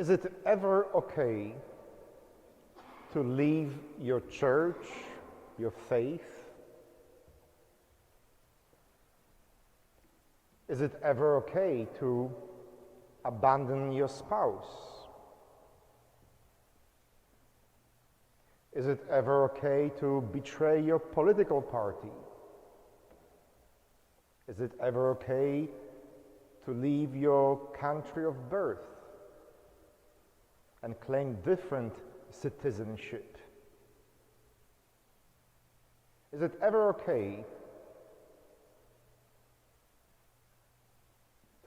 Is it ever okay to leave your church, your faith? Is it ever okay to abandon your spouse? Is it ever okay to betray your political party? Is it ever okay to leave your country of birth and claim different citizenship? Is it ever okay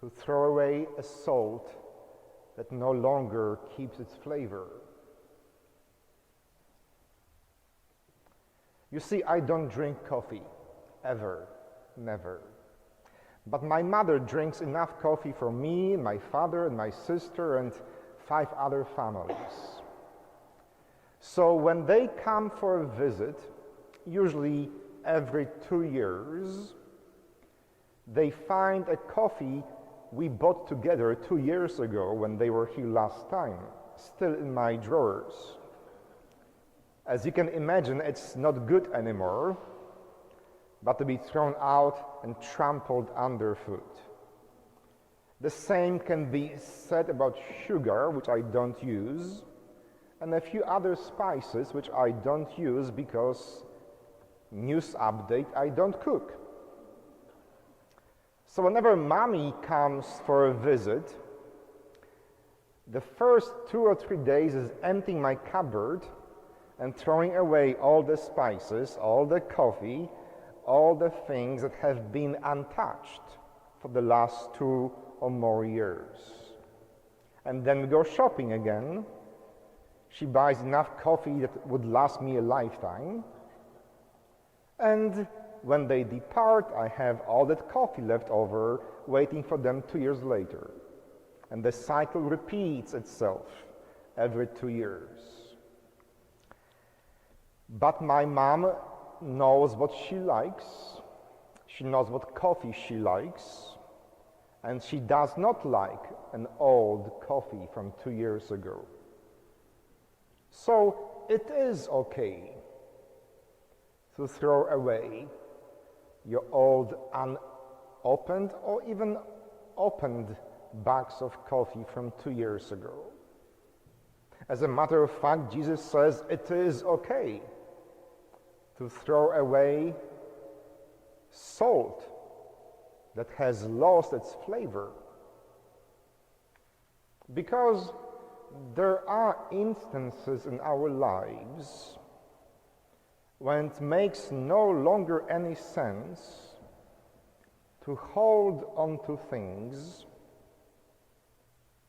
to throw away a salt that no longer keeps its flavor? You see, I don't drink coffee, ever, never. But my mother drinks enough coffee for me, my father, and my sister, and 5 other families. So when they come for a visit, usually every 2 years, they find a coffee we bought together 2 years ago when they were here last time, still in my drawers. As you can imagine, it's not good anymore, but to be thrown out and trampled underfoot. The same can be said about sugar, which I don't use, and a few other spices which I don't use because, news update, I don't cook. So whenever mommy comes for a visit, the first 2 or 3 days is emptying my cupboard and throwing away all the spices, all the coffee, all the things that have been untouched for the last 2 or more years. And then we go shopping again. She buys enough coffee that would last me a lifetime. And when they depart, I have all that coffee left over waiting for them 2 years later. And the cycle repeats itself every 2 years. But my mom knows what she likes, she knows what coffee she likes, and she does not like an old coffee from 2 years ago. So it is okay to throw away your old unopened or even opened bags of coffee from 2 years ago. As a matter of fact, Jesus says it is okay to throw away salt that has lost its flavor. Because there are instances in our lives when it makes no longer any sense to hold on to things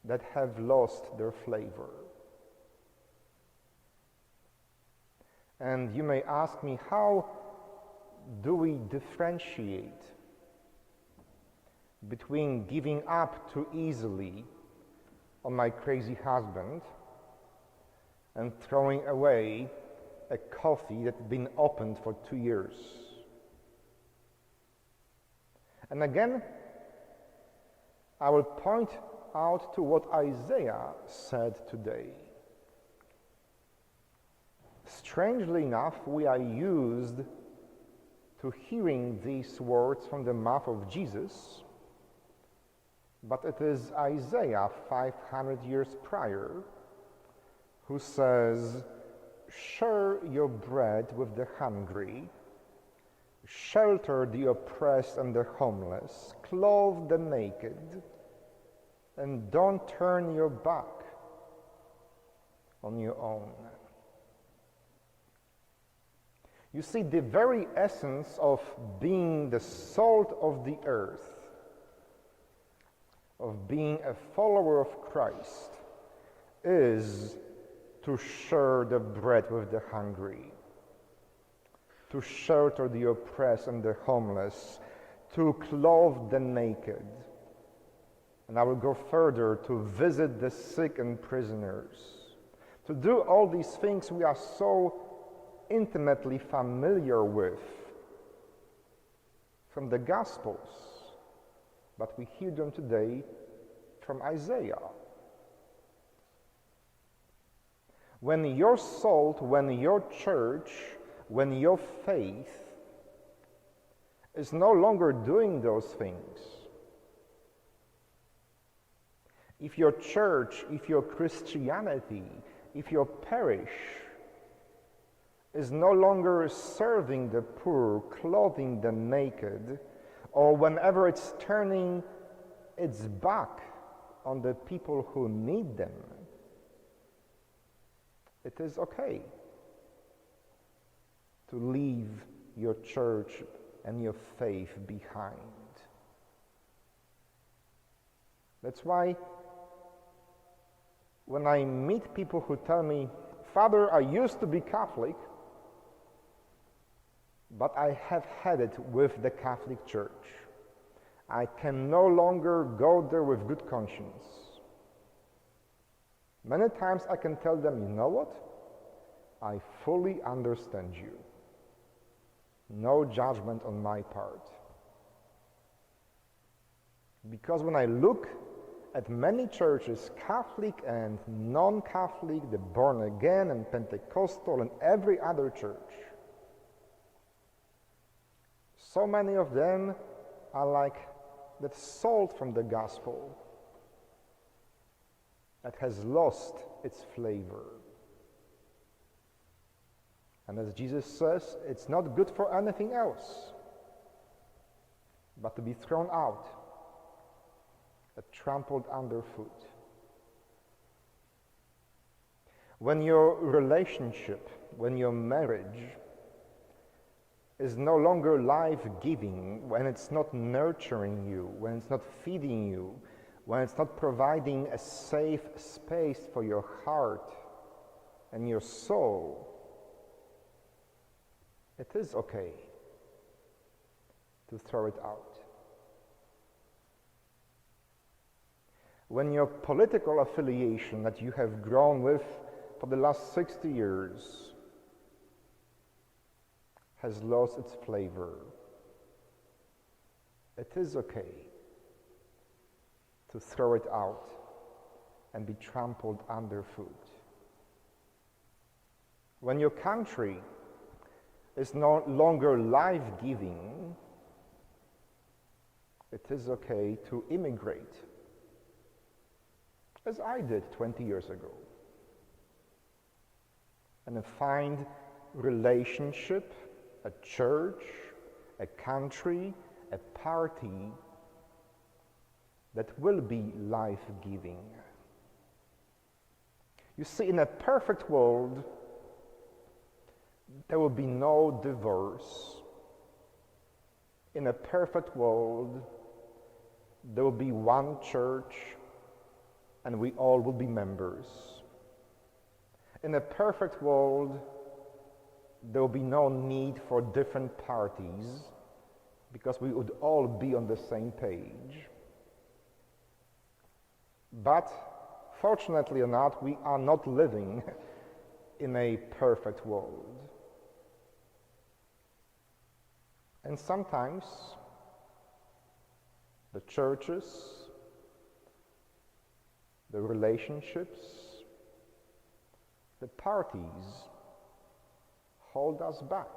that have lost their flavor. And you may ask me, how do we differentiate between giving up too easily on my crazy husband and throwing away a coffee that had been opened for 2 years? And again, I will point out to what Isaiah said today. Strangely enough, we are used to hearing these words from the mouth of Jesus, but it is Isaiah 500 years prior who says, "Share your bread with the hungry, shelter the oppressed and the homeless, clothe the naked, and don't turn your back on your own." You see, the very essence of being the salt of the earth, of being a follower of Christ, is to share the bread with the hungry, to shelter the oppressed and the homeless, to clothe the naked. And I will go further, to visit the sick and prisoners. To do all these things we are so intimately familiar with from the Gospels, but we hear them today from Isaiah. When your salt, when your church, when your faith is no longer doing those things, if your church, if your Christianity, if your parish is no longer serving the poor, clothing the naked, or whenever it's turning its back on the people who need them, it is okay to leave your church and your faith behind. That's why when I meet people who tell me, Father, I used to be Catholic, but I have had it with the Catholic Church. I can no longer go there with good conscience. Many times I can tell them, you know what? I fully understand you. No judgment on my part. Because when I look at many churches, Catholic and non-Catholic, the born again and Pentecostal and every other church, so many of them are like that salt from the gospel that has lost its flavor. And as Jesus says, it's not good for anything else but to be thrown out, trampled underfoot. When your relationship, when your marriage is no longer life-giving, when it's not nurturing you, when it's not feeding you, when it's not providing a safe space for your heart and your soul, it is okay to throw it out. When your political affiliation that you have grown with for the last 60 years has lost its flavor, it is okay to throw it out and be trampled underfoot. When your country is no longer life-giving, it is okay to immigrate, as I did 20 years ago, and find relationship, a church, a country, a party that will be life-giving. You see, in a perfect world, there will be no divorce. In a perfect world, there will be one church and we all will be members. In a perfect world, there will be no need for different parties because we would all be on the same page. But fortunately or not, we are not living in a perfect world. And sometimes the churches, the relationships, the parties hold us back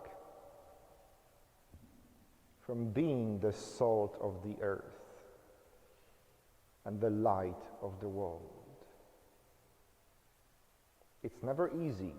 from being the salt of the earth and the light of the world. It's never easy